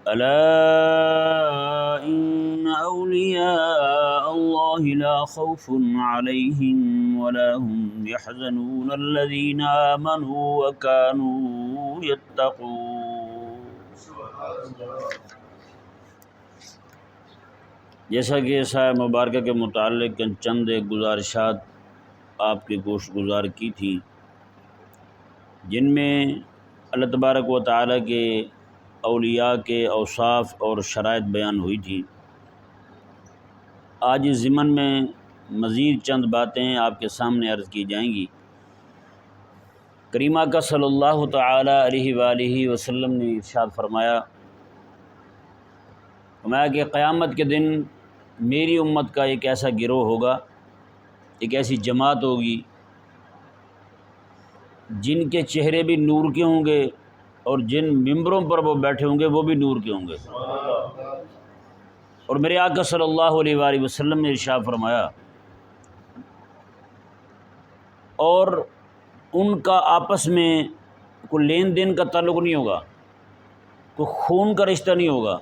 ألا إن أولياء الله لا خوف عليهم ولا هم يحزنون الذين آمنوا وكانوا يتقون۔ جیسا کہ اس آیت مبارکہ کے متعلق چند ایک گزارشات آپ کی گوش گزار کی تھی، جن میں اللہ تبارک و تعالیٰ کے اولیاء کے اوصاف اور شرائط بیان ہوئی تھی۔ آج اس ضمن میں مزید چند باتیں آپ کے سامنے عرض کی جائیں گی۔ کریم آقا صلی اللہ تعالیٰ علیہ وآلہ وسلم نے ارشاد فرمایا کہ قیامت کے دن میری امت کا ایک ایسا گروہ ہوگا، ایک ایسی جماعت ہوگی جن کے چہرے بھی نور کے ہوں گے اور جن ممبروں پر وہ بیٹھے ہوں گے وہ بھی نور کے ہوں گے۔ اور میرے آقا صلی اللہ علیہ وآلہ وسلم نے ارشاد فرمایا اور ان کا آپس میں کوئی لین دین کا تعلق نہیں ہوگا، کوئی خون کا رشتہ نہیں ہوگا۔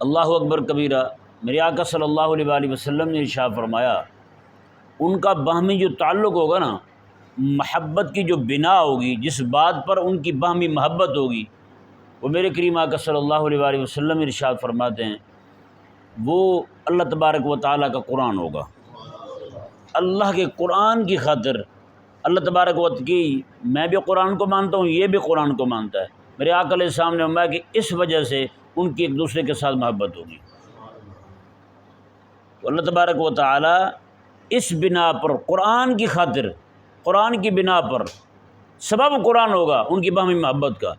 اللہ اکبر کبیرہ۔ میرے آقا صلی اللہ علیہ وآلہ وسلم نے ارشاد فرمایا ان کا باہمی جو تعلق ہوگا نا، محبت کی جو بنا ہوگی، جس بات پر ان کی باہمی محبت ہوگی، وہ میرے کریم آقا صلی اللہ علیہ وآلہ وسلم ارشاد فرماتے ہیں وہ اللہ تبارک و تعالیٰ کا قرآن ہوگا۔ اللہ کے قرآن کی خاطر اللہ تبارک و تعالیٰ کی، میں بھی قرآن کو مانتا ہوں، یہ بھی قرآن کو مانتا ہے، میرے آقا علیہ السلام نے فرمایا کہ اس وجہ سے ان کی ایک دوسرے کے ساتھ محبت ہوگی۔ تو اللہ تبارک و تعالیٰ اس بنا پر، قرآن کی خاطر، قرآن کی بنا پر، سبب قرآن ہوگا ان کی باہمی محبت کا۔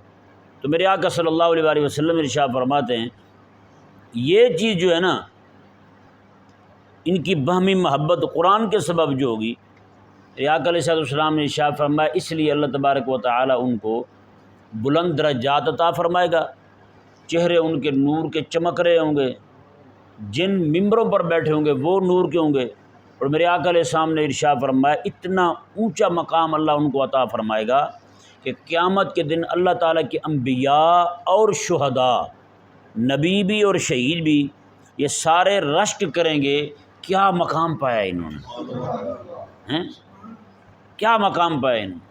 تو میرے آقا صلی اللہ علیہ وآلہ وسلم ارشاد فرماتے ہیں یہ چیز جو ہے نا، ان کی باہمی محبت قرآن کے سبب جو ہوگی، میرے آقا علیہ السلام نے ارشاد فرمایا اس لیے اللہ تبارک و تعالیٰ ان کو بلند درجات عطا فرمائے گا، چہرے ان کے نور کے چمک رہے ہوں گے، جن ممبروں پر بیٹھے ہوں گے وہ نور کے ہوں گے۔ اور میرے آقا علیہ السلام نے ارشاد فرمایا اتنا اونچا مقام اللہ ان کو عطا فرمائے گا کہ قیامت کے دن اللہ تعالیٰ کے انبیاء اور شہداء، نبی بھی اور شہید بھی، یہ سارے رشک کریں گے کیا مقام پایا انہوں نے، کیا مقام پایا انہوں نے۔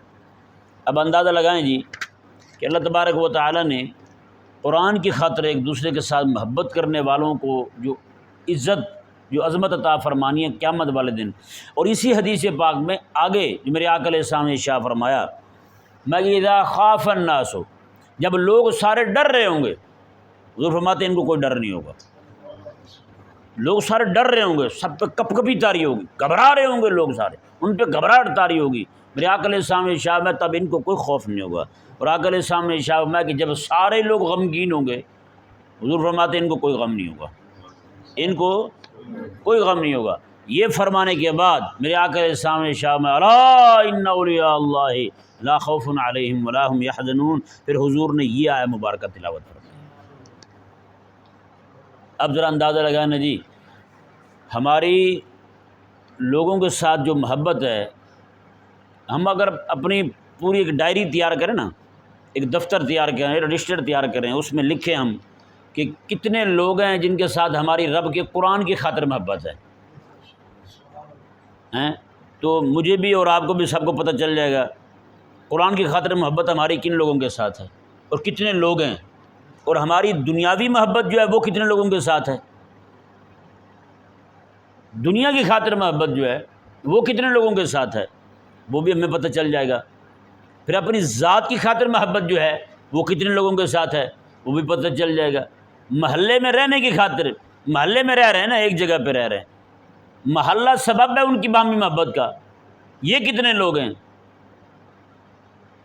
اب اندازہ لگائیں جی کہ اللہ تبارک و تعالیٰ نے قرآن کی خاطر ایک دوسرے کے ساتھ محبت کرنے والوں کو جو عزت، جو عظمت عطا فرمانی ہے قیامت والے دن۔ اور اسی حدیث پاک میں آگے جو میرے آقا علیہ السلام نے ارشاد فرمایا میں اذا خاف الناس، جب لوگ سارے ڈر رہے ہوں گے، حضور فرماتے ہیں ان کو کوئی ڈر نہیں ہوگا، لوگ سارے ڈر رہے ہوں گے، سب پہ کپ کپی طاری ہوگی، گھبرا رہے ہوں گے لوگ سارے، ان پہ گھبراہٹ طاری ہوگی۔ میرے آقا علیہ السلام نے ارشاد میں تب ان کو کوئی خوف نہیں ہوگا۔ اور آقا علیہ السلام نے ارشاد میں کہ جب سارے لوگ غمگین ہوں گے، حضور فرماتے ہیں ان کو کوئی غم نہیں ہوگا، ان کو کوئی غم نہیں ہوگا۔ یہ فرمانے کے بعد میرے آقا علیہ السلام نے ارشاد میں الا ان اولیاء اللہ لا خوف علیہم ولا هم یحزنون، پھر حضور نے یہ آیہ مبارکہ تلاوت فرمائی۔ اب ذرا اندازہ لگائیں نا جی، ہماری لوگوں کے ساتھ جو محبت ہے، ہم اگر اپنی پوری ایک ڈائری تیار کریں نا، ایک دفتر تیار کریں، رجسٹر تیار کریں، اس میں لکھیں ہم کہ کتنے لوگ ہیں جن کے ساتھ ہماری رب کے قرآن کی خاطر محبت ہے، تو مجھے بھی اور آپ کو بھی سب کو پتہ چل جائے گا قرآن کی خاطر محبت ہماری کن لوگوں کے ساتھ ہے اور کتنے لوگ ہیں، اور ہماری دنیاوی محبت جو ہے وہ کتنے لوگوں کے ساتھ ہے، دنیا کی خاطر محبت جو ہے وہ کتنے لوگوں کے ساتھ ہے، وہ بھی ہمیں پتہ چل جائے گا۔ پھر اپنی ذات کی خاطر محبت جو ہے وہ کتنے لوگوں کے ساتھ ہے، وہ بھی پتہ چل جائے گا۔ محلے میں رہنے کی خاطر، محلے میں رہ رہے ہیں نا، ایک جگہ پہ رہ رہے ہیں، محلہ سبب ہے ان کی باہمی محبت کا، یہ کتنے لوگ ہیں،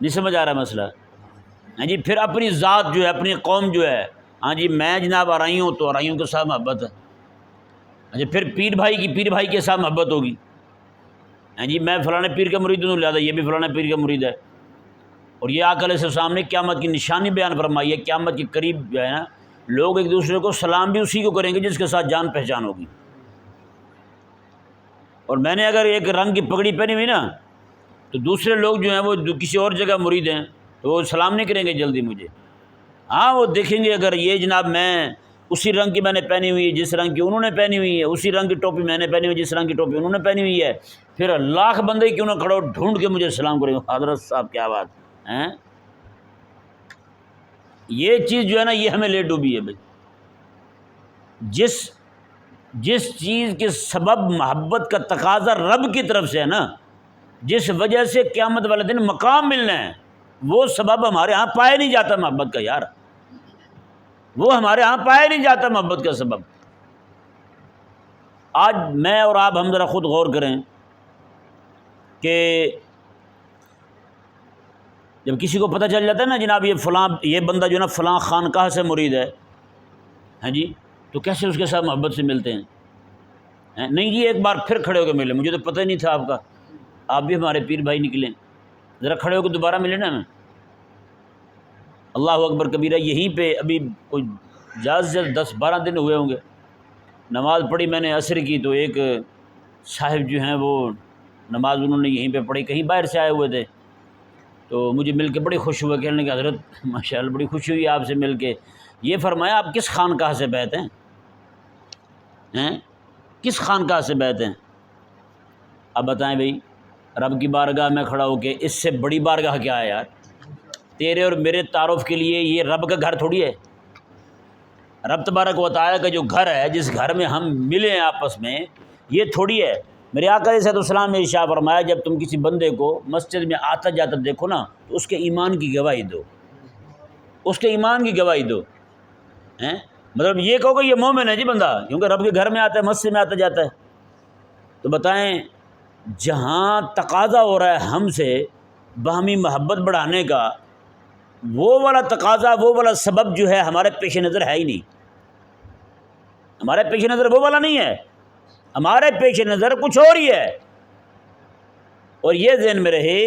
نہیں سمجھ آ رہا مسئلہ؟ ہاں جی، پھر اپنی ذات جو ہے، اپنی قوم جو ہے، ہاں جی میں جناب آرائی ہوں تو آرائیوں کے ساتھ محبت ہے، ہاں جی پھر پیر بھائی کی پیر بھائی کے ساتھ محبت ہوگی، ہاں جی میں فلاں پیر کا مرید ہوں لہٰذا یہ بھی فلاں پیر کا مرید ہے۔ اور یہ آقا علیہ السلام نے قیامت کی نشانی بیان فرمائی ہے، قیامت کے قریب جو ہے نا لوگ ایک دوسرے کو سلام بھی اسی کو کریں گے جس کے ساتھ جان پہچان ہوگی۔ اور میں نے اگر ایک رنگ کی پگڑی پہنی ہوئی نا تو دوسرے لوگ جو ہیں وہ کسی اور جگہ مرید ہیں تو وہ سلام نہیں کریں گے جلدی مجھے، ہاں وہ دیکھیں گے اگر یہ جناب میں اسی رنگ کی میں نے پہنی ہوئی ہے جس رنگ کی انہوں نے پہنی ہوئی ہے، اسی رنگ کی ٹوپی میں نے پہنی ہوئی جس رنگ کی ٹوپی انہوں نے پہنی ہوئی ہے، پھر لاکھ بندے کیوں نہ کھڑے ہو ڈھونڈ کے مجھے سلام کریں، حضرت صاحب کیا بات ہے۔ یہ چیز جو ہے نا یہ ہمیں لے ڈوبی ہے بھائی۔ جس چیز کے سبب محبت کا تقاضا رب کی طرف سے ہے نا، جس وجہ سے قیامت والے دن مقام ملنا ہے، وہ سبب ہمارے ہاں پائے نہیں جاتا محبت کا یار، وہ ہمارے ہاں پائے نہیں جاتا محبت کا سبب۔ آج میں اور آپ ہم ذرا خود غور کریں کہ جب کسی کو پتہ چل جاتا ہے نا جناب یہ بندہ جو ہے نا فلاں خانقاہ سے مرید ہے، ہاں جی، تو کیسے اس کے ساتھ محبت سے ملتے ہیں؟ نہیں جی ایک بار پھر کھڑے ہو کے ملے، مجھے تو پتہ ہی نہیں تھا آپ کا، آپ بھی ہمارے پیر بھائی نکلیں، ذرا کھڑے ہو کے دوبارہ ملے نا۔ اللہ اکبر کبیرہ، یہیں پہ ابھی کوئی زیادہ سے 10-12 دن ہوئے ہوں گے، نماز پڑھی میں نے عصر کی، تو ایک صاحب جو ہیں وہ نماز انہوں نے یہیں پہ پڑھی، کہیں باہر سے آئے ہوئے تھے، تو مجھے مل کے بڑی خوش ہوا، کہنے لگے حضرت ماشاءاللہ بڑی خوشی ہوئی آپ سے مل کے۔ یہ فرمایا آپ کس خانقاہ سے بیعت ہیں؟ کس خانقاہ سے بیعت ہیں؟ اب بتائیں بھئی، رب کی بارگاہ میں کھڑا ہو کے اس سے بڑی بارگاہ کیا ہے یار؟ تیرے اور میرے تعارف کے لیے یہ رب کا گھر تھوڑی ہے۔ رب تبارک و تعالیٰ کا جو گھر ہے، جس گھر میں ہم ملے ہیں آپس میں، یہ تھوڑی ہے۔ میرے آقا علیہ السلام نے ارشاد فرمایا جب تم کسی بندے کو مسجد میں آتا جاتا دیکھو نا تو اس کے ایمان کی گواہی دو، اس کے ایمان کی گواہی دو۔ مطلب یہ کہو کہ یہ مومن ہے جی بندہ، کیونکہ رب کے گھر میں آتا ہے، مسجد میں آتا جاتا ہے۔ تو بتائیں جہاں تقاضا ہو رہا ہے ہم سے باہمی محبت بڑھانے کا، وہ والا تقاضا، وہ والا سبب جو ہے ہمارے پیش نظر ہے ہی نہیں، ہمارے پیش نظر وہ والا نہیں ہے، ہمارے پیش نظر کچھ اور ہی ہے۔ اور یہ ذہن میں رہے،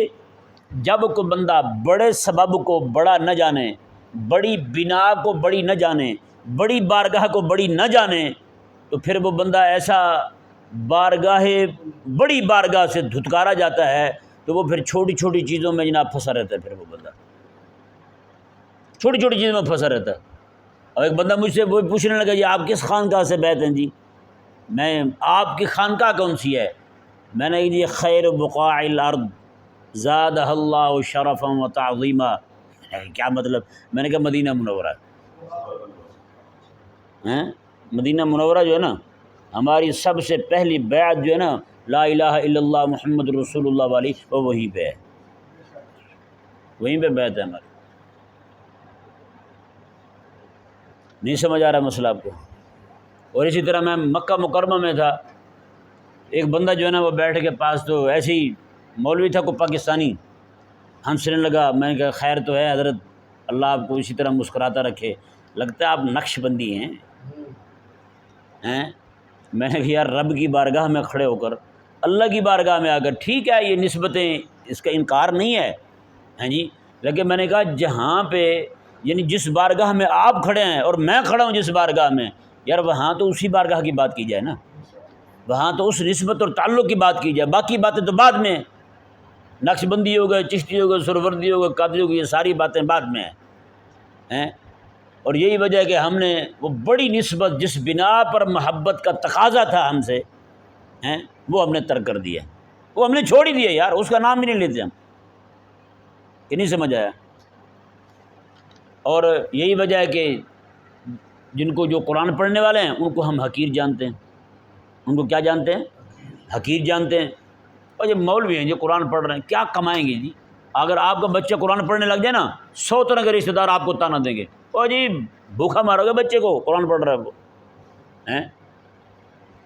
جب کوئی بندہ بڑے سبب کو بڑا نہ جانے، بڑی بنا کو بڑی نہ جانے، بڑی بارگاہ کو بڑی نہ جانے، تو پھر وہ بندہ ایسا بڑی بارگاہ سے دھتکارا جاتا ہے، تو وہ پھر چھوٹی چھوٹی چیزوں میں جناب پھنسا رہتا ہے، پھر وہ بندہ چھوٹی چھوٹی چیزوں میں پھنسا رہتا ہے۔ اور ایک بندہ مجھ سے وہ پوچھنے لگا یہ آپ کس خانقاہ سے بیعت ہیں جی؟ میں آپ کی خانقاہ کون سی ہے؟ میں نے یہ خیر بقاع الارض زادہ اللہ شرفا و تعظیما، کیا مطلب؟ میں نے کہا مدینہ منورہ، مدینہ منورہ جو ہے نا ہماری سب سے پہلی بیعت جو ہے نا لا الہ الا اللہ محمد رسول اللہ والی، وہ وہیں پہ ہے، وہیں پہ بیعت ہے ہماری۔ نہیں سمجھ آ رہا مسئلہ آپ کو؟ اور اسی طرح میں مکہ مکرمہ میں تھا، ایک بندہ جو ہے نا وہ بیٹھ کے پاس، تو ایسے ہی مولوی تھا کوئی پاکستانی، ہنسنے لگا۔ میں نے کہا خیر تو ہے حضرت، اللہ آپ کو اسی طرح مسکراتا رکھے، لگتا ہے آپ نقش بندی ہیں۔ میں نے کہا یار رب کی بارگاہ میں کھڑے ہو کر، اللہ کی بارگاہ میں آ کر، ٹھیک ہے یہ نسبتیں، اس کا انکار نہیں ہے، ہاں جی، لیکن میں نے کہا جہاں پہ یعنی جس بارگاہ میں آپ کھڑے ہیں اور میں کھڑا ہوں جس بارگاہ میں، یار وہاں تو اسی بارگاہ کی بات کی جائے نا، وہاں تو اس نسبت اور تعلق کی بات کی جائے، باقی باتیں تو بعد میں، نقش بندی ہو گئے، چشتی ہو گئے، سروردی ہو گئے، قادری ہو گئی، یہ ساری باتیں بعد میں ہیں۔ اور یہی وجہ ہے کہ ہم نے وہ بڑی نسبت جس بنا پر محبت کا تقاضا تھا ہم سے، وہ ہم نے ترک کر دیا، وہ ہم نے چھوڑ ہی دیا یار، اس کا نام بھی نہیں لیتے ہم، کہ نہیں سمجھ آیا؟ اور یہی وجہ ہے کہ جن کو جو قرآن پڑھنے والے ہیں ان کو ہم حقیر جانتے ہیں، ان کو کیا جانتے ہیں؟ حقیر جانتے ہیں۔ اور یہ مولوی ہیں جو قرآن پڑھ رہے ہیں، کیا کمائیں گے جی؟ اگر آپ کا بچہ قرآن پڑھنے لگ جائے نا، 100 طرح کے رشتہ دار آپ کو تانا دیں گے، اور جی بھوکا مارو گے بچے کو، قرآن پڑھ رہا ہے وہ۔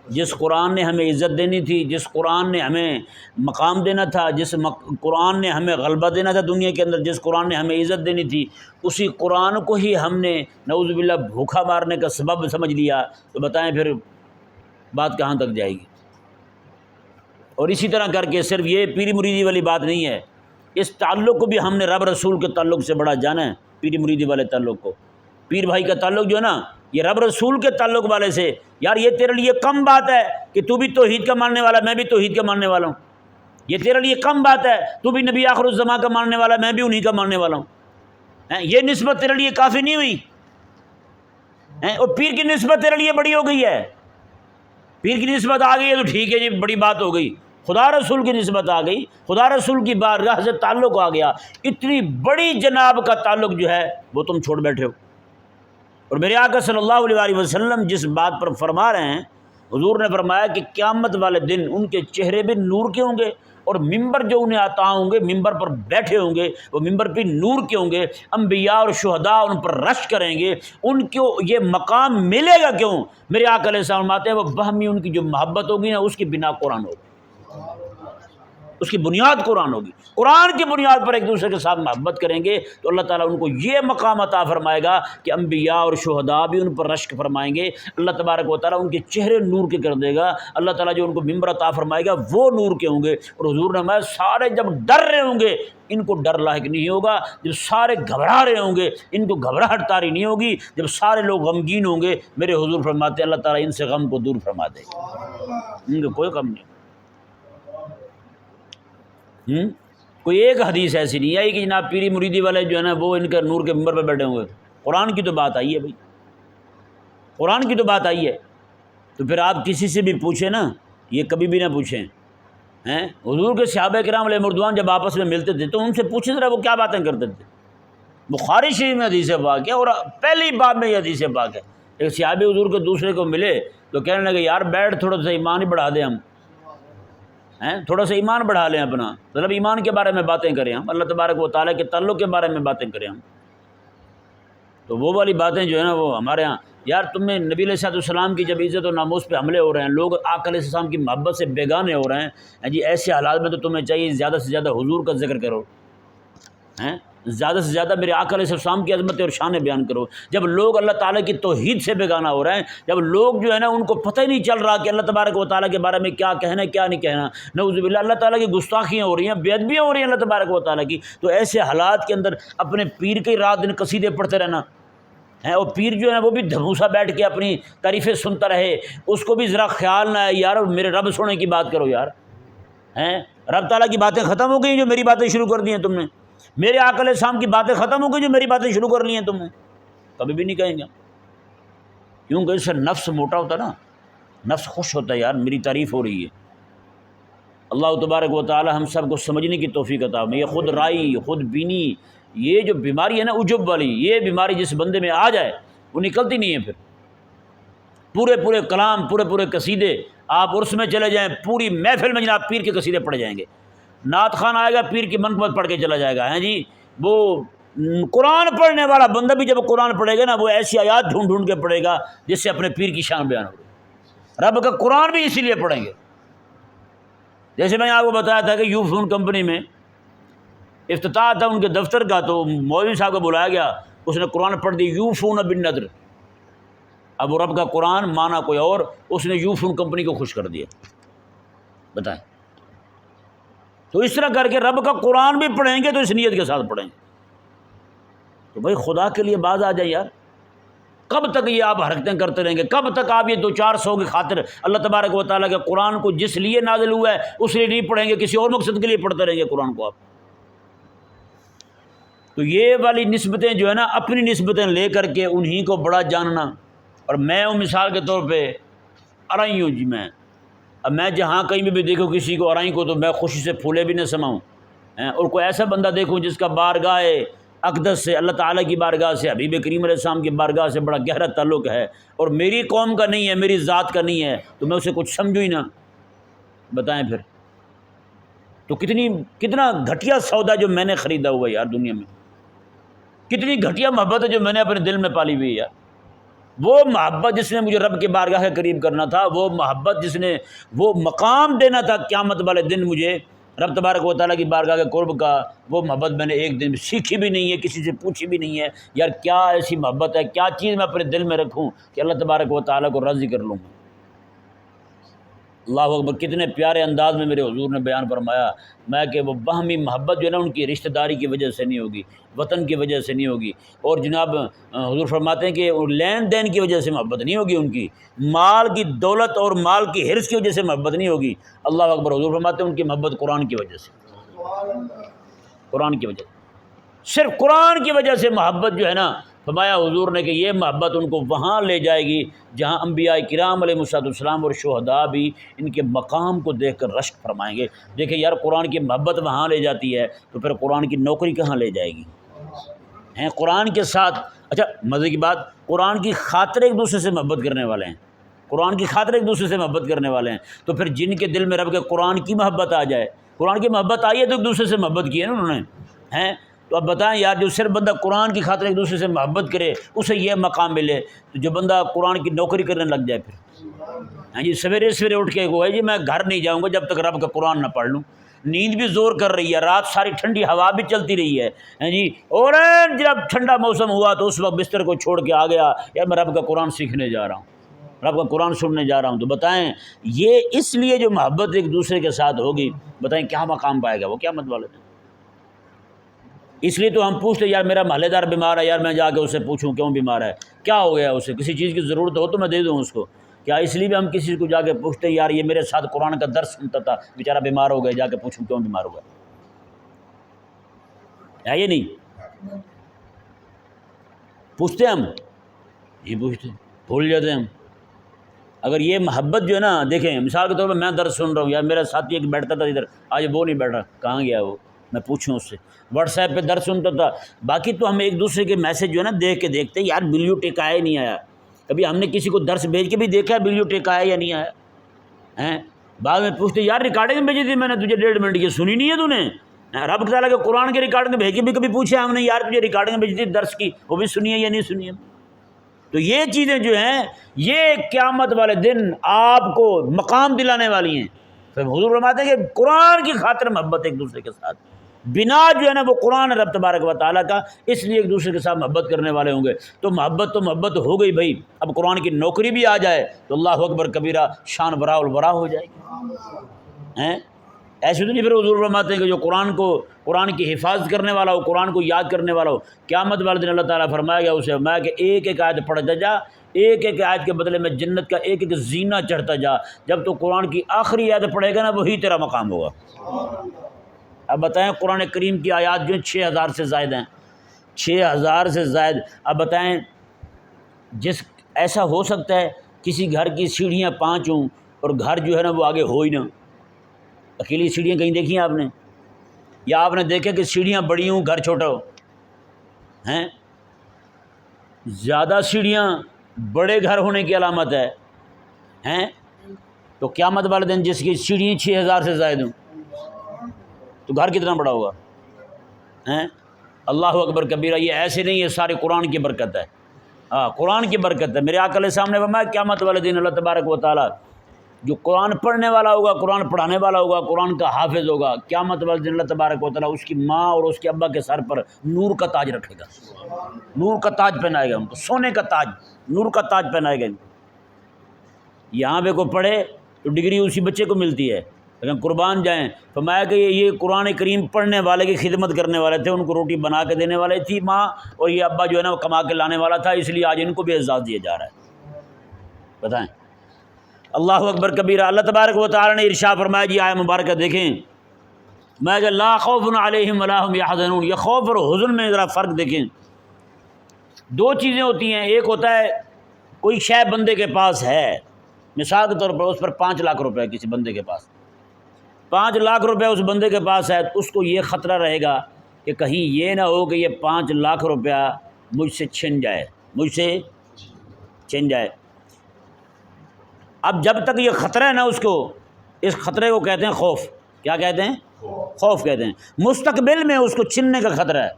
جس قرآن نے ہمیں عزت دینی تھی، جس قرآن نے ہمیں مقام دینا تھا، قرآن نے ہمیں غلبہ دینا تھا دنیا کے اندر، جس قرآن نے ہمیں عزت دینی تھی، اسی قرآن کو ہی ہم نے نعوذ باللہ بھوکا مارنے کا سبب سمجھ لیا، تو بتائیں پھر بات کہاں تک جائے گی؟ اور اسی طرح کر کے صرف یہ پیری مریدی والی بات نہیں ہے، اس تعلق کو بھی ہم نے رب رسول کے تعلق سے بڑا جانا ہے، پیری مریدی والے تعلق کو۔ پیر بھائی کا تعلق جو ہے نا یہ رب رسول کے تعلق والے سے، یار یہ تیرے لیے کم بات ہے کہ تو بھی توحید کا ماننے والا، میں بھی توحید کا ماننے والا ہوں، یہ تیرے لیے کم بات ہے، تو بھی نبی آخر الزماں کا ماننے والا، میں بھی انہی کا ماننے والا ہوں، یہ نسبت تیرے لیے کافی نہیں ہوئی؟ اور پیر کی نسبت تیرے لیے بڑی ہو گئی ہے، پیر کی نسبت آ گئی ہے تو ٹھیک ہے جی، بڑی بات ہو گئی۔ خدا رسول کی نسبت آ گئی، خدا رسول کی بارگاہ سے تعلق آ گیا، اتنی بڑی جناب کا تعلق جو ہے وہ تم چھوڑ بیٹھے ہو۔ اور میرے آقا صلی اللہ علیہ وآلہ وسلم جس بات پر فرما رہے ہیں، حضور نے فرمایا کہ قیامت والے دن ان کے چہرے بھی نور کے ہوں گے، اور ممبر جو انہیں عطا ہوں گے، ممبر پر بیٹھے ہوں گے، وہ ممبر پہ نور کے ہوں گے، انبیاء اور شہداء ان پر رش کریں گے۔ ان کو یہ مقام ملے گا کیوں؟ میرے آقا علیہ السلام آتے ہیں، وہ باہمی ان کی جو محبت ہوگی نا، اس کی بنا قرآن ہوگی، اس کی بنیاد قرآن ہوگی۔ قرآن کی بنیاد پر ایک دوسرے کے ساتھ محبت کریں گے تو اللہ تعالیٰ ان کو یہ مقام عطا فرمائے گا کہ انبیاء اور شہداء بھی ان پر رشک فرمائیں گے۔ اللہ تبارک و تعالیٰ ان کے چہرے نور کے کر دے گا۔ اللہ تعالیٰ جو ان کو ممبر عطا فرمائے گا وہ نور کے ہوں گے۔ اور حضور نے فرمایا سارے جب ڈر رہے ہوں گے ان کو ڈر لاحق نہیں ہوگا، جب سارے گھبرا رہے ہوں گے ان کو گھبراہٹ طاری نہیں ہوگی، جب سارے لوگ غمگین ہوں گے میرے حضور فرماتے ہیں اللہ تعالیٰ ان سے غم کو دور فرما دے گا، ان کو کوئی غم نہیں۔ کوئی ایک حدیث ایسی نہیں آئی کہ جناب پیری مریدی والے جو ہے نا وہ ان کے نور کے ممبر پہ بیٹھے ہوں گے۔ قرآن کی تو بات آئی ہے بھائی، قرآن کی تو بات آئی ہے۔ تو پھر آپ کسی سے بھی پوچھیں نا، یہ کبھی بھی نہ پوچھیں۔ حضور کے صحابہ کرام علیہ مردوان جب آپس میں ملتے تھے تو ان سے پوچھیں ذرا وہ کیا باتیں کرتے تھے۔ بخاری شریف میں حدیث پاک ہے، اور پہلی باب میں یہ حدیث پاک ہے۔ ایک صحابی حضور کے دوسرے کو ملے تو کہنے لگے یار بیٹھ تھوڑا سا ایمان ہی بڑھا دیں ہم، تھوڑا سا ایمان بڑھا لیں اپنا، مطلب ایمان کے بارے میں باتیں کریں ہم، اللہ تبارک و تعالیٰ کے تعلق کے بارے میں باتیں کریں ہم۔ تو وہ والی باتیں جو ہے نا وہ ہمارے ہاں، یار تم نے نبی علیہ السلام کی جب عزت و ناموس پہ حملے ہو رہے ہیں، لوگ آقا علیہ السلام کی محبت سے بیگانے ہو رہے ہیں جی، ایسے حالات میں تو تمہیں چاہیے زیادہ سے زیادہ حضور کا ذکر کرو، زیادہ سے زیادہ میرے آقا علیہ السلام کی عظمت اور شان بیان کرو۔ جب لوگ اللہ تعالیٰ کی توحید سے بیگانہ ہو رہے ہیں، جب لوگ جو ہے نا ان کو پتہ ہی نہیں چل رہا کہ اللہ تبارک و تعالیٰ کے بارے میں کیا کہنا ہے کیا نہیں کہنا، نعوذ باللہ اللہ تعالیٰ کی گستاخیاں ہو رہی ہیں، بے ادبیاں ہو رہی ہیں اللہ تبارک و تعالیٰ کی، تو ایسے حالات کے اندر اپنے پیر کے رات دن قصیدے پڑھتے رہنا ہے، اور پیر جو ہے نا وہ بھی دھموسا بیٹھ کے اپنی تعریفیں سنتا رہے، اس کو بھی ذرا خیال نہ ہے یار میرے رب سونے کی بات کرو یار، رب تعالیٰ کی باتیں ختم ہو گئی جو میری باتیں شروع کر دی ہیں تم نے، میرے آقا علیہ السلام کی باتیں ختم ہو گئی جو میری باتیں شروع کر لی ہیں تم نے، کبھی بھی نہیں کہیں گے، کیونکہ اس سے نفس موٹا ہوتا ہے نا، نفس خوش ہوتا ہے یار میری تعریف ہو رہی ہے۔ اللہ تبارک و تعالی ہم سب کو سمجھنے کی توفیق عطا فرمائے۔ یہ خود رائی خود بینی یہ جو بیماری ہے نا عجب والی، یہ بیماری جس بندے میں آ جائے وہ نکلتی نہیں ہے، پھر پورے کلام پورے قصیدے آپ عرس میں چلے جائیں، پوری محفل میں جناب پیر کے قصیدے پڑھ جائیں گے، نعت خان آئے گا پیر کی منقبت پڑھ کے چلا جائے گا، جی وہ قرآن پڑھنے والا بندہ بھی جب قرآن پڑھے گا نا وہ ایسی آیات ڈھونڈ ڈھونڈ کے پڑھے گا جس سے اپنے پیر کی شان بیان ہوگی۔ رب کا قرآن بھی اسی لیے پڑھیں گے۔ جیسے میں نے آپ کو بتایا تھا کہ یو فون کمپنی میں افتتاح تھا ان کے دفتر کا، تو مولوی صاحب کو بلایا گیا، اس نے قرآن پڑھ دی یو فون بن نظر، اب وہ رب کا قرآن مانا کوئی اور، اس نے یو فون کمپنی کو خوش کر دیا، بتائیں۔ تو اس طرح کر کے رب کا قرآن بھی پڑھیں گے تو اس نیت کے ساتھ پڑھیں گے۔ تو بھائی خدا کے لیے باز آ جائے یار، کب تک یہ آپ حرکتیں کرتے رہیں گے؟ کب تک آپ یہ 200-400 کی خاطر اللہ تبارک و تعالیٰ کے قرآن کو جس لیے نازل ہوا ہے اس لیے نہیں پڑھیں گے، کسی اور مقصد کے لیے پڑھتے رہیں گے قرآن کو آپ؟ تو یہ والی نسبتیں جو ہے نا اپنی نسبتیں لے کر کے انہی کو بڑا جاننا، اور میں ہوں مثال کے طور پہ ارائی ہوں جی، اب میں جہاں کہیں بھی دیکھوں کسی کو ارائی کو تو میں خوشی سے پھولے بھی نہ سماؤں، اور کوئی ایسا بندہ دیکھوں جس کا بارگاہ اقدس سے اللہ تعالیٰ کی بارگاہ سے حبیب کریم علیہ السلام کی بارگاہ سے بڑا گہرا تعلق ہے اور میری قوم کا نہیں ہے، میری ذات کا نہیں ہے، تو میں اسے کچھ سمجھوں ہی نہ، بتائیں پھر تو کتنا گھٹیا سودا جو میں نے خریدا ہوا ہے یار دنیا میں، کتنی گھٹیا محبت ہے جو میں نے اپنے دل میں پالی ہوئی ہے یار۔ وہ محبت جس نے مجھے رب کے بارگاہ کے قریب کرنا تھا، وہ محبت جس نے وہ مقام دینا تھا قیامت والے دن مجھے رب تبارک و تعالیٰ کی بارگاہ کے قرب کا، وہ محبت میں نے ایک دن سیکھی بھی نہیں ہے، کسی سے پوچھی بھی نہیں ہے یار کیا ایسی محبت ہے، کیا چیز میں اپنے دل میں رکھوں کہ اللہ تبارک و تعالیٰ کو راضی کر لوں۔ اللہ اکبر، کتنے پیارے انداز میں میرے حضور نے بیان فرمایا، میں کہ وہ باہمی محبت جو ہے نا ان کی رشتہ داری کی وجہ سے نہیں ہوگی، وطن کی وجہ سے نہیں ہوگی، اور جناب حضور فرماتے ہیں کہ لین دین کی وجہ سے محبت نہیں ہوگی، ان کی مال کی دولت اور مال کی حرص کی وجہ سے محبت نہیں ہوگی۔ اللہ اکبر، حضور فرماتے ہیں ان کی محبت قرآن کی وجہ سے، قرآن کی وجہ سے۔ صرف قرآن کی وجہ سے محبت جو ہے نا، فرمایا حضور نے کہ یہ محبت ان کو وہاں لے جائے گی جہاں انبیاء کرام علیہ السلام اور شہداء بھی ان کے مقام کو دیکھ کر رشک فرمائیں گے۔ دیکھیں یار، قرآن کی محبت وہاں لے جاتی ہے تو پھر قرآن کی نوکری کہاں لے جائے گی؟ ہیں قرآن کے ساتھ، اچھا مزے کی بات، قرآن کی خاطر ایک دوسرے سے محبت کرنے والے ہیں، قرآن کی خاطر ایک دوسرے سے محبت کرنے والے ہیں، تو پھر جن کے دل میں رب کے قرآن کی محبت آ جائے، قرآن کی محبت آئی ہے تو ایک دوسرے سے محبت کی ہے نا انہوں نے، ہیں تو اب بتائیں یار، جو صرف بندہ قرآن کی خاطر ایک دوسرے سے محبت کرے اسے یہ مقام ملے، تو جو بندہ قرآن کی نوکری کرنے لگ جائے پھر، ہاں جی سویرے سویرے اٹھ کے وہ ہے جی میں گھر نہیں جاؤں گا جب تک رب کا قرآن نہ پڑھ لوں، نیند بھی زور کر رہی ہے، رات ساری ٹھنڈی ہوا بھی چلتی رہی ہے، ہاں جی، اور جب ٹھنڈا موسم ہوا تو اس وقت بستر کو چھوڑ کے آ گیا، یار میں رب کا قرآن سیکھنے جا رہا ہوں، رب کا قرآن سننے جا رہا ہوں، تو بتائیں یہ اس لیے جو محبت ایک دوسرے کے ساتھ ہوگی، بتائیں کیا مقام پائے گا وہ قیامت والے دن۔ اس لیے تو ہم پوچھتے یار میرا محلے دار بیمار ہے، یار میں جا کے اسے پوچھوں کیوں بیمار ہے، کیا ہو گیا اسے، کسی چیز کی ضرورت ہو تو میں دے دوں اس کو، کیا اس لیے بھی ہم کسی کو جا کے پوچھتے یار یہ میرے ساتھ قرآن کا درس سنتا تھا بیچارہ بیمار ہو گیا، جا کے پوچھوں کیوں بیمار ہو گیا، ہے یہ نہیں پوچھتے ہم، یہ پوچھتے بھول جاتے ہم۔ اگر یہ محبت جو ہے نا، دیکھیں مثال کے طور پر میں درس سن رہا ہوں، یار میرا ساتھی ایک بیٹھتا تھا ادھر، آج وہ نہیں بیٹھ رہا، کہاں گیا وہ، میں پوچھوں اس سے، واٹس ایپ پہ درس سنتا تھا، باقی تو ہم ایک دوسرے کے میسج جو ہے نا دیکھ کے دیکھتے ہیں یار بلیو ٹیک آیا نہیں آیا، کبھی ہم نے کسی کو درس بھیج کے بھی دیکھا ہے بلیو ٹیک آیا یا نہیں آیا ہیں، بعد میں پوچھتے یار ریکارڈنگ بھیجی تھی میں نے تجھے 1.5 منٹ کی، سنی نہیں ہے تو نے، رب تعالیٰ کے قرآن کی ریکارڈنگ بھیج کے بھی کبھی پوچھا ہم نے یار تجھے ریکارڈنگ بھیجی تھی درس کی، وہ بھی سنی ہے یا نہیں سنی ہے؟ تو یہ چیزیں جو ہیں یہ قیامت والے دن آپ کو مقام دلانے والی ہیں۔ پھر حضور فرماتے ہیں کہ قرآن کی خاطر محبت ایک دوسرے کے ساتھ، بنا جو ہے نا وہ قرآن رب تبارک و تعالیٰ کا، اس لیے ایک دوسرے کے ساتھ محبت کرنے والے ہوں گے، تو محبت ہو گئی بھائی، اب قرآن کی نوکری بھی آ جائے تو اللہ اکبر کبیرہ، شان برا البرا ہو جائے گی، ہیں ایسے تو نہیں۔ پھر حضور فرماتے ہیں کہ جو قرآن کی حفاظت کرنے والا ہو، قرآن کو یاد کرنے والا ہو، قیامت والے دن اللہ تعالیٰ فرمائے گا اسے میں کہ ایک ایک آیت پڑھتا جا، ایک ایک آیت کے بدلے میں جنت کا ایک ایک زینہ چڑھتا جا، جب تو قرآن کی آخری آیت پڑھے گا نا وہی تیرا مقام ہوگا۔ اب بتائیں قرآن کریم کی آیات جو 6000 سے زائد ہیں، 6000 سے زائد، اب بتائیں ایسا ہو سکتا ہے کسی گھر کی سیڑھیاں 5 ہوں اور گھر جو ہے نا وہ آگے ہو ہی نہ، اکیلی سیڑھیاں کہیں دیکھی ہیں آپ نے، یا آپ نے دیکھا کہ سیڑھیاں بڑی ہوں گھر چھوٹا ہو، ہیں زیادہ سیڑھیاں بڑے گھر ہونے کی علامت ہے، ہیں تو قیامت والے دن جس کی سیڑھیاں 6000 سے زائد ہوں تو گھر کتنا بڑا ہوگا، ہیں اللہ اکبر کبیرہ۔ یہ ایسے نہیں، یہ سارے قرآن کی برکت ہے، ہاں قرآن کی برکت ہے۔ میرے آقا علیہ السلام نے فرمایا قیامت والے دن اللہ تبارک و تعالیٰ جو قرآن پڑھنے والا ہوگا، قرآن پڑھانے والا ہوگا، قرآن کا حافظ ہوگا، قیامت والے دن اللہ تبارک و تعالیٰ اس کی ماں اور اس کے ابا کے سر پر نور کا تاج رکھے گا، نور کا تاج پہنائے گا ان کو، سونے کا تاج، نور کا تاج پہنائے گا۔ یہاں پہ کوئی پڑھے تو ڈگری اسی بچے کو ملتی ہے، لیکن قربان جائیں، فرمایا کہ یہ قرآن کریم پڑھنے والے کی خدمت کرنے والے تھے، ان کو روٹی بنا کے دینے والے تھی ماں، اور یہ ابا جو ہے نا وہ کما کے لانے والا تھا، اس لیے آج ان کو بھی اعزاز دیا جا رہا ہے۔ بتائیں اللہ اکبر کبیرہ۔ اللہ تبارک و تعالیٰ نے ارشاد فرمایا جی آیہ مبارکہ دیکھیں، میں کہ لا خوف علیہم ولا هم يحزنون، یہ خوف اور حزن میں ذرا فرق دیکھیں۔ 2 چیزیں ہوتی ہیں، ایک ہوتا ہے کوئی شے بندے کے پاس ہے، مثال کے طور پر اس پر 5 لاکھ روپے کسی بندے کے پاس، 5 لاکھ روپے اس بندے کے پاس ہے، تو اس کو یہ خطرہ رہے گا کہ کہیں یہ نہ ہو کہ یہ 5 لاکھ روپیہ مجھ سے چھن جائے۔ اب جب تک یہ خطرہ ہے نا اس کو، اس خطرے کو کہتے ہیں خوف، کیا کہتے ہیں؟ خوف کہتے ہیں۔ مستقبل میں اس کو چھننے کا خطرہ ہے،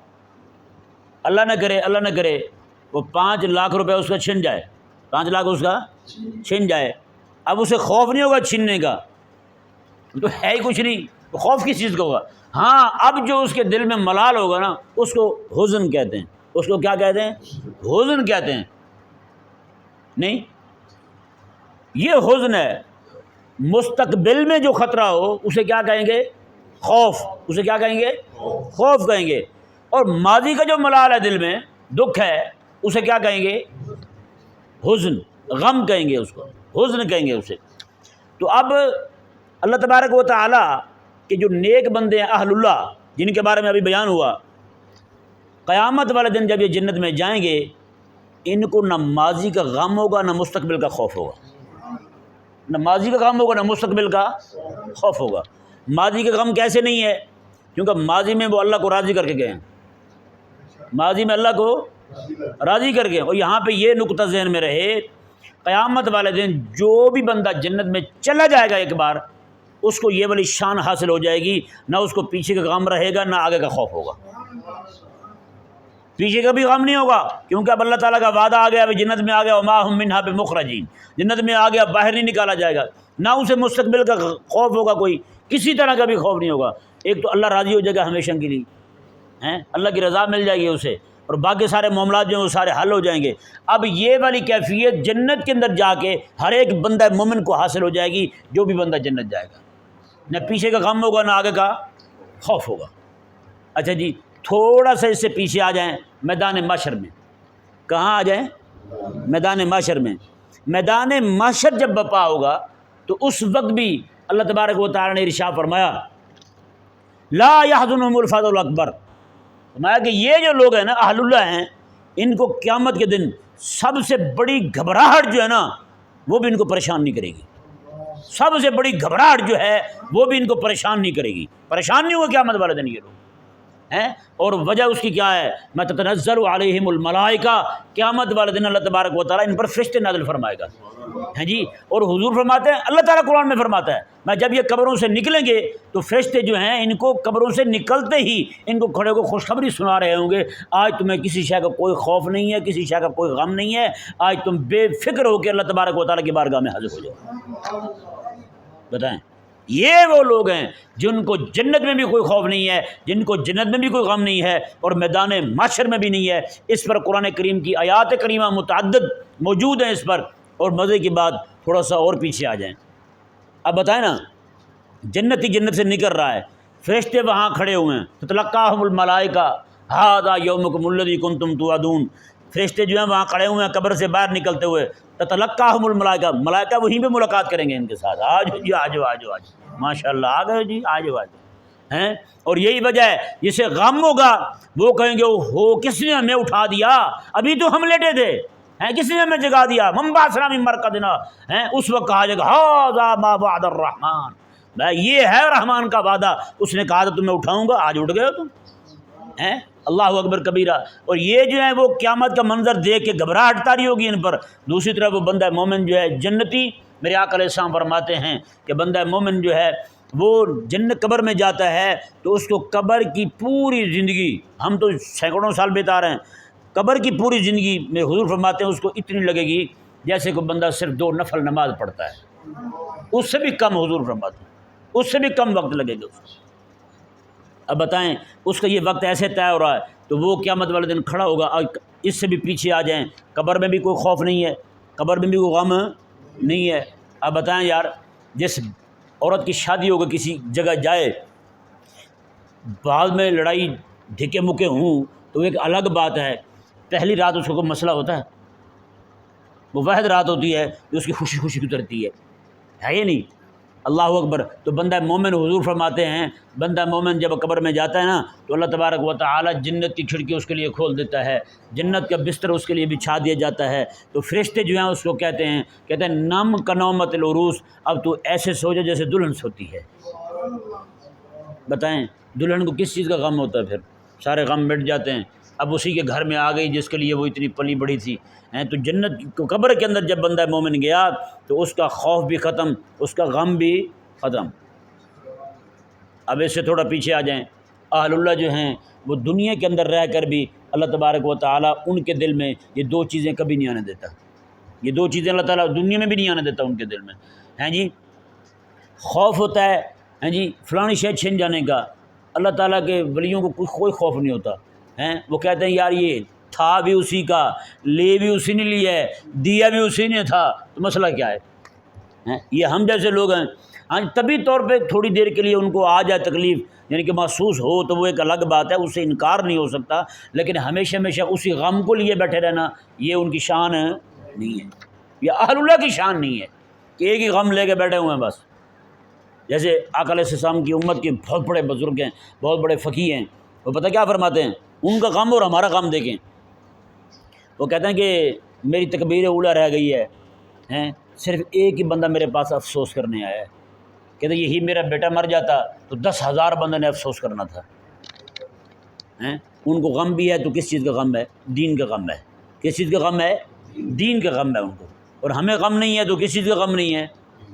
اللہ نہ کرے وہ 5 لاکھ روپے اس کا چھن جائے، 5 لاکھ اس کا چھن جائے، اب اسے خوف نہیں ہوگا چھننے کا، تو ہے ہی کچھ نہیں، تو خوف کس چیز کا ہوگا؟ ہاں اب جو اس کے دل میں ملال ہوگا نا اس کو حزن کہتے ہیں، اس کو کیا کہتے ہیں؟ حزن کہتے ہیں۔ نہیں، یہ حزن ہے۔ مستقبل میں جو خطرہ ہو اسے کیا کہیں گے؟ خوف، اسے کیا کہیں گے؟ خوف کہیں گے۔ اور ماضی کا جو ملال ہے دل میں، دکھ ہے، اسے کیا کہیں گے؟ حزن، غم کہیں گے، اس کو حزن کہیں گے اسے۔ تو اب اللہ تبارک و تعالیٰ کہ جو نیک بندے ہیں اہل اللہ، جن کے بارے میں ابھی بیان ہوا، قیامت والے دن جب یہ جنت میں جائیں گے ان کو نہ ماضی کا غم ہوگا نہ مستقبل کا خوف ہوگا، نہ ماضی کا غم ہوگا نہ مستقبل کا خوف ہوگا۔ ماضی کا غم کیسے نہیں ہے؟ کیونکہ ماضی میں وہ اللہ کو راضی کر کے گئے ہیں، ماضی میں اللہ کو راضی کر کے، اور یہاں پہ یہ نقطہ ذہن میں رہے، قیامت والے دن جو بھی بندہ جنت میں چلا جائے گا ایک بار، اس کو یہ والی شان حاصل ہو جائے گی، نہ اس کو پیچھے کا غم رہے گا نہ آگے کا خوف ہوگا، پیچھے کا بھی غم نہیں ہوگا، کیونکہ اب اللہ تعالیٰ کا وعدہ آ گیا، ابھی جنت میں آ گیا، وما ہم منہا بمخرجین، جنت میں آ گیا، باہر نہیں نکالا جائے گا، نہ اسے مستقبل کا خوف ہوگا، کوئی کسی طرح کا بھی خوف نہیں ہوگا۔ ایک تو اللہ راضی ہو جائے گا ہمیشہ کے لیے، اللہ کی رضا مل جائے گی اسے، اور باقی سارے معاملات جو ہیں وہ سارے حل ہو جائیں گے۔ اب یہ والی کیفیت جنت کے اندر جا کے ہر ایک بندہ مومن کو حاصل ہو جائے گی، جو بھی بندہ جنت جائے گا، نہ پیچھے کا غم ہوگا نہ آگے کا خوف ہوگا۔ اچھا جی، تھوڑا سا اس سے پیچھے آ جائیں میدان محشر میں۔ کہاں آ جائیں؟ میدان محشر میں۔ میدان محشر جب بپا ہوگا تو اس وقت بھی اللہ تبارک و تعالی نے ارشاد فرمایا لا يحزنهم الفزع الاکبر، فرمایا کہ یہ جو لوگ ہیں نا اہل اللہ ہیں، ان کو قیامت کے دن سب سے بڑی گھبراہٹ جو ہے نا وہ بھی ان کو پریشان نہیں کرے گی، سب سے بڑی گھبراہٹ جو ہے وہ بھی ان کو پریشان نہیں کرے گی، پریشان نہیں ہوگا قیامت والے دن یہ لوگ ہیں۔ اور وجہ اس کی کیا ہے؟ میں تتنزل علیہم الملائکہ، قیامت والے دن اللہ تبارک و تعالیٰ ان پر فرشتے نازل فرمائے گا، ہیں جی۔ اور حضور فرماتے ہیں، اللہ تعالیٰ قرآن میں فرماتا ہے، میں جب یہ قبروں سے نکلیں گے تو فرشتے جو ہیں ان کو قبروں سے نکلتے ہی ان کو کھڑے کو خوشخبری سنا رہے ہوں گے، آج تمہیں کسی شے کا کوئی خوف نہیں ہے، کسی شے کا کوئی غم نہیں ہے، آج تم بے فکر ہو کے اللہ تبارک و تعالیٰ کی بارگاہ میں حاضر ہو جاؤ۔ بتائیں، یہ وہ لوگ ہیں جن کو جنت میں بھی کوئی خوف نہیں ہے، جن کو جنت میں بھی کوئی غم نہیں ہے، اور میدان محشر میں بھی نہیں ہے۔ اس پر قرآن کریم کی آیات کریمہ متعدد موجود ہیں اس پر۔ اور مزے کی بات، تھوڑا سا اور پیچھے آ جائیں، اب بتائیں نا، جنت ہی جنت سے نکل رہا ہے، فرشتے وہاں کھڑے ہوئے ہیں، تتلقاہم الملائکہ ھذا یومکم الذی کنتم توعدون، فرشتے جو ہیں وہاں کھڑے ہوئے ہیں قبر سے باہر نکلتے ہوئے، تتلقاہم الملائکہ، ملائکہ وہیں پہ ملاقات کریں گے ان کے ساتھ، آج جی آج آج آج ماشاء اللہ آ گئے جی آج آج ہیں۔ اور یہی وجہ ہے جسے غم ہوگا وہ کہیں گے ہو کس نے ہمیں اٹھا دیا، ابھی تو ہم لیٹے تھے، ہیں کس نے ہمیں جگا دیا، من بعثنا من مرقدنا، ہیں اس وقت کہا جائے گا ھذا ما وعد الرحمن، بھائی یہ ہے رحمان کا وعدہ، اس نے کہا تھا تمہیں اٹھاؤں گا، آج اٹھ گئے ہو تم، ہیں اللہ اکبر کبیرہ۔ اور یہ جو ہے وہ قیامت کا منظر دیکھ کے گھبراہٹ طاری ہوگی ان پر۔ دوسری طرف وہ بندہ مومن جو ہے جنتی، میرے آقا علیہ السلام فرماتے ہیں کہ بندہ مومن جو ہے وہ جنت قبر میں جاتا ہے تو اس کو قبر کی پوری زندگی، ہم تو سینکڑوں سال بتا رہے ہیں، قبر کی پوری زندگی میں حضور فرماتے ہیں اس کو اتنی لگے گی جیسے کوئی بندہ صرف 2 نفل نماز پڑھتا ہے، اس سے بھی کم، حضور فرماتے ہیں اس سے بھی کم وقت لگے گا اس کو۔ اب بتائیں اس کا یہ وقت ایسے طے ہو رہا ہے تو وہ قیامت والے دن کھڑا ہوگا۔ اس سے بھی پیچھے آ جائیں، قبر میں بھی کوئی خوف نہیں ہے، قبر میں بھی کوئی غم نہیں ہے۔ اب بتائیں یار، جس عورت کی شادی ہوگا کسی جگہ جائے، بعد میں لڑائی دھکے مکے ہوں تو ایک الگ بات ہے، پہلی رات اس کو کوئی مسئلہ ہوتا ہے، وہ واحد رات ہوتی ہے جو اس کی خوشی خوشی گزرتی ہے یہ نہیں؟ اللہ اکبر۔ تو بندہ مومن، حضور فرماتے ہیں بندہ مومن جب قبر میں جاتا ہے نا تو اللہ تبارک و تعالی جنت کی کھڑکی اس کے لیے کھول دیتا ہے، جنت کا بستر اس کے لیے بچھا دیا جاتا ہے، تو فرشتے جو ہیں اس کو کہتے ہیں نم کنومت العروس، اب تو ایسے سو جا جیسے دلہن سوتی ہے۔ بتائیں دلہن کو کس چیز کا غم ہوتا ہے؟ پھر سارے غم مٹ جاتے ہیں، اب اسی کے گھر میں آ گئی جس کے لیے وہ اتنی پلی بڑی تھی۔ تو جنت قبر کے اندر جب بندہ مومن گیا تو اس کا خوف بھی ختم، اس کا غم بھی ختم۔ اب اس سے تھوڑا پیچھے آ جائیں، اہل اللہ جو ہیں وہ دنیا کے اندر رہ کر بھی اللہ تبارک و تعالیٰ ان کے دل میں یہ 2 چیزیں کبھی نہیں آنے دیتا، یہ 2 چیزیں اللہ تعالیٰ دنیا میں بھی نہیں آنے دیتا ان کے دل میں، ہیں جی۔ خوف ہوتا ہے ہیں جی فلانی شے چھن جانے کا، اللہ تعالیٰ کے ولیوں کو کوئی خوف نہیں ہوتا، ہیں وہ کہتے ہیں یار یہ تھا بھی اسی کا، لے بھی اسی نے لیا ہے، دیا بھی اسی نے تھا، تو مسئلہ کیا ہے؟ یہ ہم جیسے لوگ ہیں، ہاں طبی طور پہ تھوڑی دیر کے لیے ان کو آ جائے تکلیف، یعنی کہ محسوس ہو تو وہ ایک الگ بات ہے، اس سے انکار نہیں ہو سکتا، لیکن ہمیشہ ہمیشہ اسی غم کو لیے بیٹھے رہنا یہ ان کی شان نہیں ہے، یہ اہل اللہ کی شان نہیں ہے کہ ایک ہی غم لے کے بیٹھے ہوئے ہیں بس۔ جیسے آقا علیہ السلام کی امت کے بہت بڑے بزرگ ہیں، بہت بڑے فقیہ ہیں، وہ پتہ کیا فرماتے ہیں؟ ان کا غم اور ہمارا غم دیکھیں۔ وہ کہتے ہیں کہ میری تکبیر اولیٰ رہ گئی ہے، صرف ایک ہی بندہ میرے پاس افسوس کرنے آیا ہے، کہتے یہی میرا بیٹا مر جاتا تو 10,000 بندے نے افسوس کرنا تھا۔ ان کو غم بھی ہے تو کس چیز کا غم ہے؟ دین کا غم ہے۔ کس چیز کا غم ہے؟ دین کا غم ہے ان کو، اور ہمیں غم نہیں ہے تو کس چیز کا غم نہیں ہے؟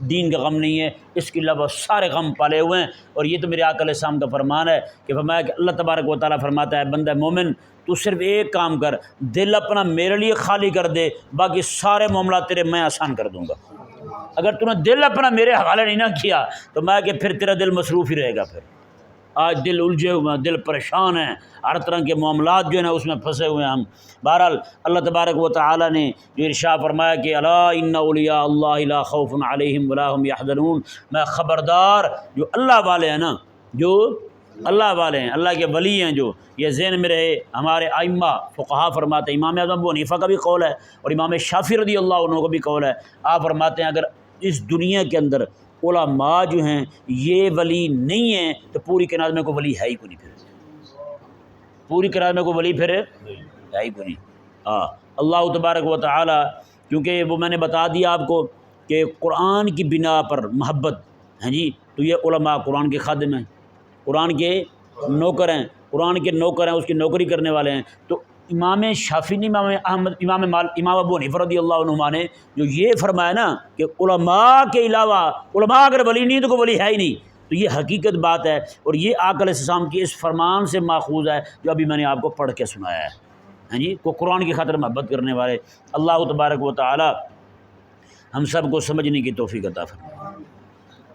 دین کا غم نہیں ہے۔ اس کے علاوہ سارے غم پالے ہوئے ہیں، اور یہ تو میرے آقا علیہ السلام کا فرمان ہے کہ فرمایا کہ اللہ تبارک و تعالیٰ فرماتا ہے بندہ مومن تو صرف ایک کام کر، دل اپنا میرے لیے خالی کر دے، باقی سارے معاملات تیرے میں آسان کر دوں گا۔ اگر تو نے دل اپنا میرے حوالے نہیں نہ کیا تو میں کہ پھر تیرا دل مصروف ہی رہے گا۔ پھر آج دل الجھے ہوئے ہیں، دل پریشان ہیں، ہر طرح کے معاملات جو ہیں نا اس میں پھنسے ہوئے ہیں ہم۔ بہرحال اللہ تبارک و تعالیٰ نے جو ارشاد فرمایا کہ الا ان اولیاء اللہ لا خوف علیہم ولا هم یحزنون، میں خبردار جو اللہ والے ہیں نا، جو اللہ والے ہیں، اللہ کے ولی ہیں، جو یہ ذہن میں رہے۔ ہمارے ائمہ فقہا فرماتے ہیں، امام اعظم ابو حنیفہ کا بھی قول ہے اور امام شافعی رضی اللہ عنہ کا بھی قول ہے، آپ فرماتے ہیں اگر اس دنیا کے اندر علماء جو ہیں یہ ولی نہیں ہیں تو پوری کائنات میں کوئی ولی ہے ہی کوئی نہیں، پھر پوری کائنات میں کوئی ولی پھر ہے ہی کوئی نہیں۔ اللہ تبارک و تعالی، کیونکہ وہ میں نے بتا دیا آپ کو کہ قرآن کی بنا پر محبت ہیں جی، تو یہ علماء قرآن کے خادم ہیں، قرآن کے نوکر ہیں، قرآن کے نوکر ہیں، اس کی نوکری کرنے والے ہیں۔ تو امام شافعی نے امام ابو حنیفہ رضی اللہ عنہما نے جو یہ فرمایا نا کہ علماء کے علاوہ علماء اگر ولی نہیں تو کوئی ولی ہے ہی نہیں، تو یہ حقیقت بات ہے، اور یہ آقا علیہ السلام کی اس فرمان سے ماخوذ ہے جو ابھی میں نے آپ کو پڑھ کے سنایا ہے۔ ہاں جی، کو قرآن کی خاطر محبت کرنے والے اللہ تبارک و تعالی ہم سب کو سمجھنے کی توفیق عطا فرمائے۔